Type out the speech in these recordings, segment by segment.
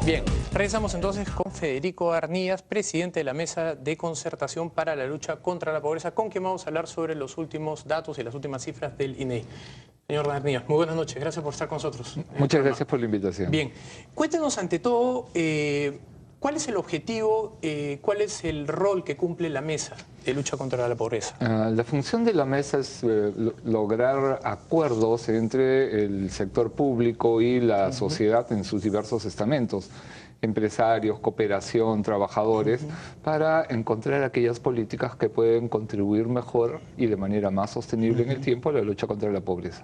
Bien, regresamos entonces con Federico Arnías, presidente de la Mesa de Concertación para la Lucha contra la Pobreza, con quien vamos a hablar sobre los últimos datos y las últimas cifras del INEI. Señor Arnías, muy buenas noches, gracias por estar con nosotros. Muchas gracias por la invitación. Bien, cuéntenos ante todo, ¿cuál es el objetivo, cuál es el rol que cumple la Mesa de Lucha contra la Pobreza? La función de la mesa es lograr acuerdos entre el sector público y la sociedad en sus diversos estamentos, empresarios, cooperación, trabajadores, para encontrar aquellas políticas que pueden contribuir mejor y de manera más sostenible en el tiempo a la lucha contra la pobreza.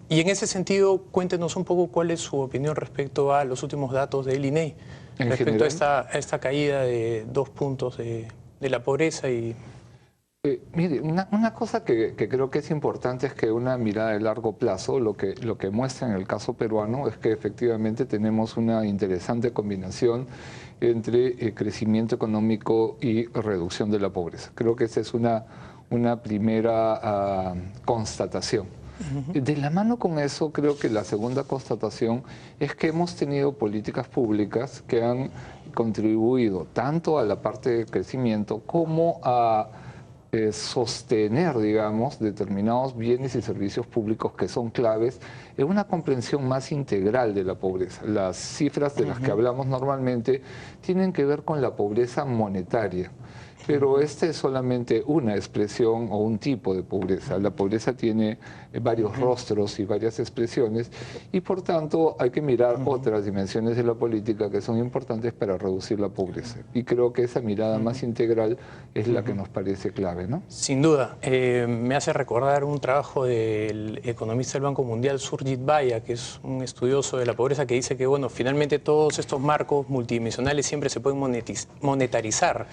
Y en ese sentido, cuéntenos un poco cuál es su opinión respecto a los últimos datos del INEI, respecto a esta caída de 2 puntos de la pobreza y... Mire, una cosa que creo que es importante es que una mirada de largo plazo, lo que muestra en el caso peruano es que efectivamente tenemos una interesante combinación entre crecimiento económico y reducción de la pobreza. Creo que esa es una primera constatación. De la mano con eso, creo que la segunda constatación es que hemos tenido políticas públicas que han contribuido tanto a la parte de crecimiento como a sostener, digamos, determinados bienes y servicios públicos que son claves en una comprensión más integral de la pobreza. Las cifras de las que hablamos normalmente tienen que ver con la pobreza monetaria, pero esta es solamente una expresión o un tipo de pobreza. La pobreza tiene varios rostros y varias expresiones y por tanto hay que mirar otras dimensiones de la política que son importantes para reducir la pobreza. Y creo que esa mirada más integral es la que nos parece clave, ¿no? Sin duda. Me hace recordar un trabajo del economista del Banco Mundial, Surjit Bhaya, que es un estudioso de la pobreza, que dice que, bueno, finalmente todos estos marcos multidimensionales siempre se pueden monetarizar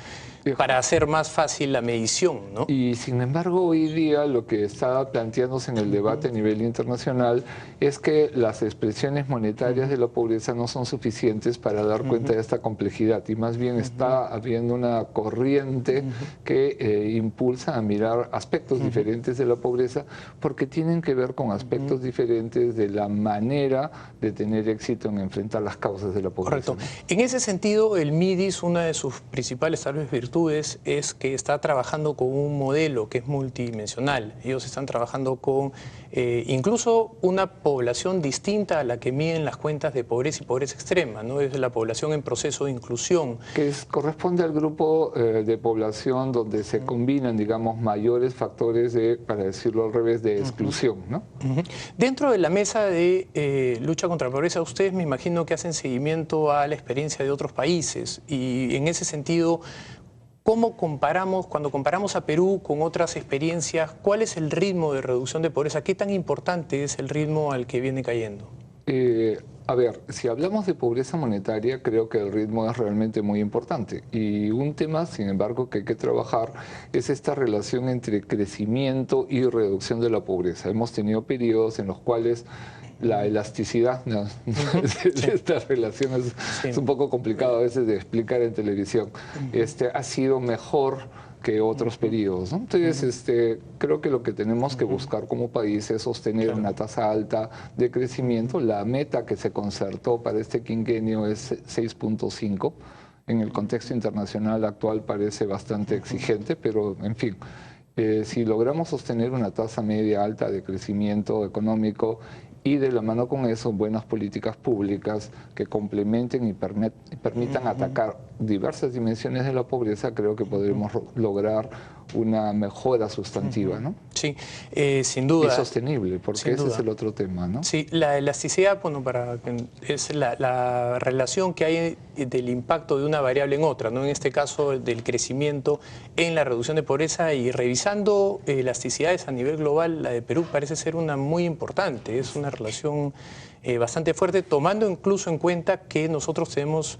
para hacer más fácil la medición, ¿no? Y sin embargo, hoy día lo que está planteándose en el debate a nivel internacional es que las expresiones monetarias de la pobreza no son suficientes para dar cuenta de esta complejidad y más bien está habiendo una corriente que impulsa a mirar aspectos diferentes de la pobreza porque tienen que ver con aspectos diferentes de la manera de tener éxito en enfrentar las causas de la pobreza. Correcto. En ese sentido, el MIDIS, una de sus principales tal vez virtudes es que está trabajando con un modelo que es multidimensional. Ellos están trabajando con incluso una población distinta a la que miden las cuentas de pobreza y pobreza extrema, ¿no? Es la población en proceso de inclusión. Que corresponde al grupo de población donde se combinan, digamos, mayores factores de, para decirlo al revés, de exclusión, ¿no? Dentro de la mesa de lucha contra la pobreza, ustedes me imagino que hacen seguimiento a la experiencia de otros países y en ese sentido, ¿cómo comparamos, cuando comparamos a Perú con otras experiencias, cuál es el ritmo de reducción de pobreza? ¿Qué tan importante es el ritmo al que viene cayendo? A ver, si hablamos de pobreza monetaria, creo que el ritmo es realmente muy importante. Y un tema, sin embargo, que hay que trabajar es esta relación entre crecimiento y reducción de la pobreza. Hemos tenido periodos en los cuales la elasticidad de estas relaciones es un poco complicado a veces de explicar en televisión. Ha sido mejor que otros periodos, ¿no? Entonces, creo que lo que tenemos que buscar como país es sostener una tasa alta de crecimiento. La meta que se concertó para este quinquenio es 6.5. En el contexto internacional actual parece bastante exigente, pero en fin. Si logramos sostener una tasa media alta de crecimiento económico y de la mano con eso buenas políticas públicas que complementen y permitan atacar diversas dimensiones de la pobreza, creo que podremos lograr una mejora sustantiva, ¿no? Sí, sin duda. Y sostenible, porque ese es el otro tema, ¿no? Sí, la elasticidad, bueno, es la relación que hay del impacto de una variable en otra, ¿no? En este caso, del crecimiento en la reducción de pobreza y revisando elasticidades a nivel global, la de Perú parece ser una muy importante, es una relación bastante fuerte, tomando incluso en cuenta que nosotros tenemos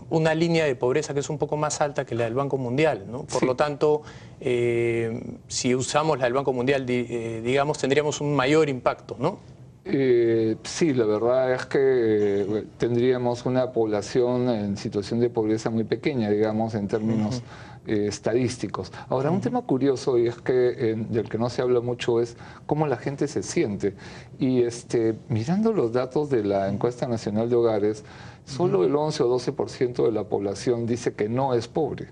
una línea de pobreza que es un poco más alta que la del Banco Mundial, ¿no? Por lo tanto, si usamos la del Banco Mundial, digamos, tendríamos un mayor impacto, ¿no? Sí, la verdad es que tendríamos una población en situación de pobreza muy pequeña, digamos, en términos estadísticos. Ahora, un tema curioso, y es que del que no se habla mucho, es cómo la gente se siente. Y mirando los datos de la Encuesta Nacional de Hogares, solo el 11 o 12% de la población dice que no es pobre.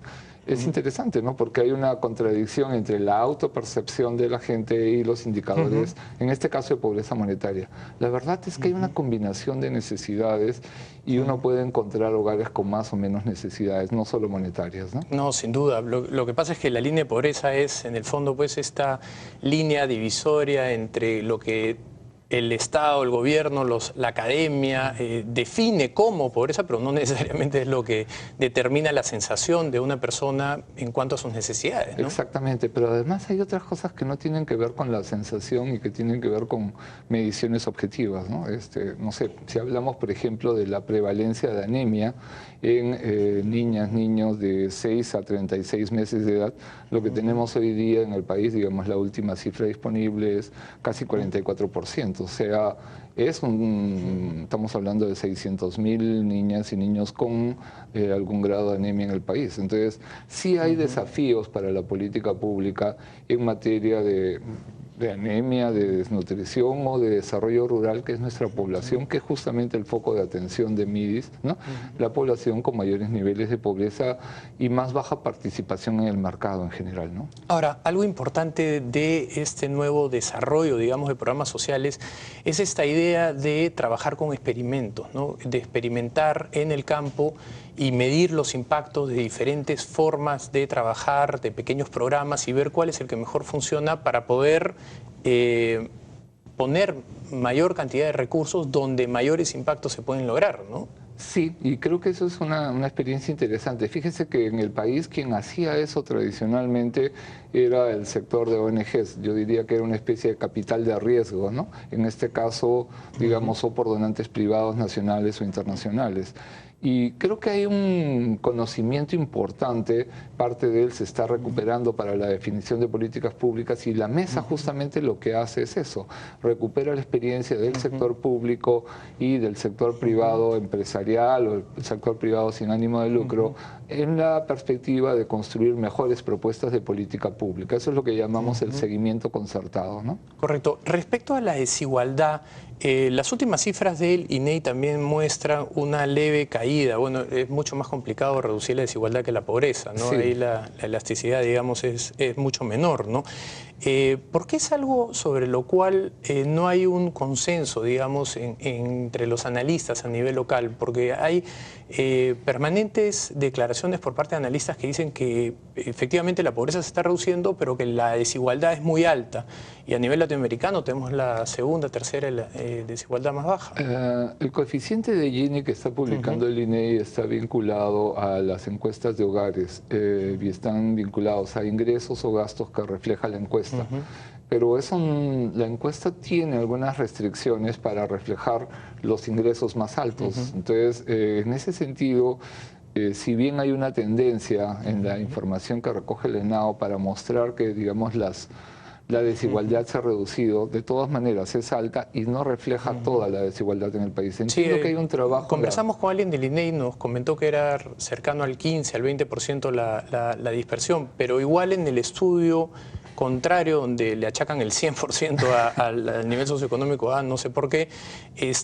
Es interesante, ¿no? Porque hay una contradicción entre la autopercepción de la gente y los indicadores, en este caso de pobreza monetaria. La verdad es que hay una combinación de necesidades y uno puede encontrar hogares con más o menos necesidades, no solo monetarias, ¿no? No, sin duda. Lo que pasa es que la línea de pobreza es, en el fondo, pues esta línea divisoria entre lo que el Estado, el gobierno, la academia define como pobreza, pero no necesariamente es lo que determina la sensación de una persona en cuanto a sus necesidades, ¿no? Exactamente, pero además hay otras cosas que no tienen que ver con la sensación y que tienen que ver con mediciones objetivas, ¿no? No sé, si hablamos, por ejemplo, de la prevalencia de anemia en niñas, niños de 6 a 36 meses de edad, lo que tenemos hoy día en el país, digamos, la última cifra disponible es casi 44%. O sea, estamos hablando de 600.000 niñas y niños con algún grado de anemia en el país. Entonces, sí hay desafíos para la política pública en materia de anemia, de desnutrición o de desarrollo rural, que es nuestra población, que es justamente el foco de atención de MIDIS, ¿no? La población con mayores niveles de pobreza y más baja participación en el mercado en general, ¿no? Ahora, algo importante de este nuevo desarrollo, digamos, de programas sociales, es esta idea de trabajar con experimentos, ¿no? De experimentar en el campo y medir los impactos de diferentes formas de trabajar, de pequeños programas y ver cuál es el que mejor funciona para poder poner mayor cantidad de recursos donde mayores impactos se pueden lograr, ¿no? Sí, y creo que eso es una experiencia interesante. Fíjese que en el país quien hacía eso tradicionalmente era el sector de ONGs. Yo diría que era una especie de capital de riesgo, ¿no? En este caso, digamos, o por donantes privados nacionales o internacionales. Y creo que hay un conocimiento importante, parte de él se está recuperando para la definición de políticas públicas y la mesa justamente lo que hace es eso, recupera la experiencia del sector público y del sector privado empresarial o el sector privado sin ánimo de lucro en la perspectiva de construir mejores propuestas de política pública. Eso es lo que llamamos el seguimiento concertado, ¿no? Correcto. Respecto a la desigualdad, las últimas cifras del INEI también muestran una leve caída. Bueno, es mucho más complicado reducir la desigualdad que la pobreza, ¿no? Sí. Ahí la elasticidad, digamos, es mucho menor, ¿no? ¿Por qué es algo sobre lo cual no hay un consenso, digamos, entre los analistas a nivel local? Porque hay permanentes declaraciones por parte de analistas que dicen que efectivamente la pobreza se está reduciendo, pero que la desigualdad es muy alta. Y a nivel latinoamericano tenemos la segunda, tercera desigualdad más baja. El coeficiente de Gini que está publicando el INEI está vinculado a las encuestas de hogares y están vinculados a ingresos o gastos que refleja la encuesta. Pero la encuesta tiene algunas restricciones para reflejar los ingresos más altos. Entonces, en ese sentido, si bien hay una tendencia en la información que recoge el ENAO para mostrar que, digamos, la desigualdad se ha reducido, de todas maneras es alta y no refleja toda la desigualdad en el país. Entiendo que hay un trabajo... Conversamos con alguien del INEI y nos comentó que era cercano al 15, al 20% la dispersión, pero igual en el estudio contrario, donde le achacan el 100% al nivel socioeconómico A, no sé por qué,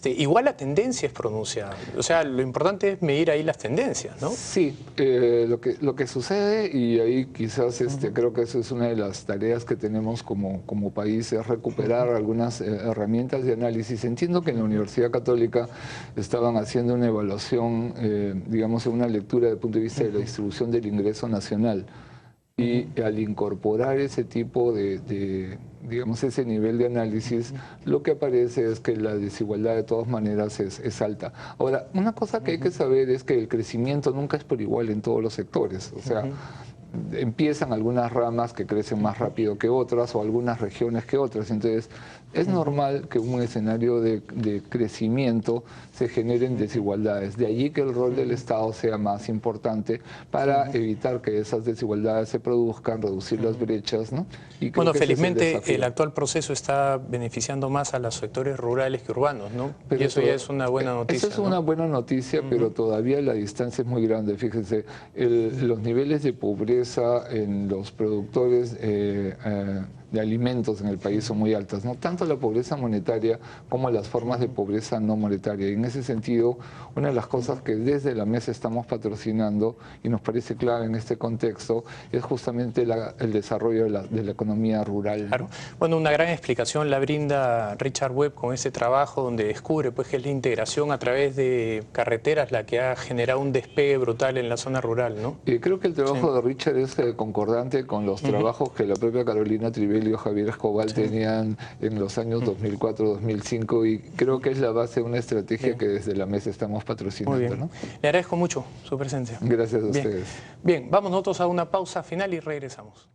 igual la tendencia es pronunciada. O sea, lo importante es medir ahí las tendencias, ¿no? Sí, lo que sucede, y ahí quizás creo que eso es una de las tareas que tenemos como país, es recuperar algunas herramientas de análisis. Entiendo que en la Universidad Católica estaban haciendo una evaluación, digamos, una lectura desde el punto de vista de la distribución del ingreso nacional. Y al incorporar ese tipo digamos, ese nivel de análisis, lo que aparece es que la desigualdad de todas maneras es alta. Ahora, una cosa que hay que saber es que el crecimiento nunca es por igual en todos los sectores. O sea, empiezan algunas ramas que crecen más rápido que otras o algunas regiones que otras. Entonces, Es normal que un escenario de crecimiento se generen desigualdades. De allí que el rol del Estado sea más importante para evitar que esas desigualdades se produzcan, reducir las brechas, ¿no? Y creo Bueno, que ese es felizmente el desafío. actual proceso está beneficiando más a los sectores rurales que urbanos, ¿no? Pero Y eso ya es una buena noticia, Esa es una ¿no? buena noticia, pero todavía la distancia es muy grande. Fíjense, los niveles de pobreza en los productores de alimentos en el país son muy altas, ¿no? Tanto la pobreza monetaria como las formas de pobreza no monetaria. Y en ese sentido, una de las cosas que desde la mesa estamos patrocinando y nos parece clave en este contexto es justamente el desarrollo de la economía rural, ¿no? Claro. Bueno, una gran explicación la brinda Richard Webb con este trabajo donde descubre pues, que es la integración a través de carreteras la que ha generado un despegue brutal en la zona rural, ¿no? Creo que el trabajo de Richard es concordante con los trabajos que la propia Carolina Trivelli y Javier Escobal tenían en los años 2004-2005 y creo que es la base de una estrategia que desde la mesa estamos patrocinando, Muy bien. ¿no? Le agradezco mucho su presencia. Gracias a Bien. ustedes. Bien, vamos nosotros a una pausa final y regresamos.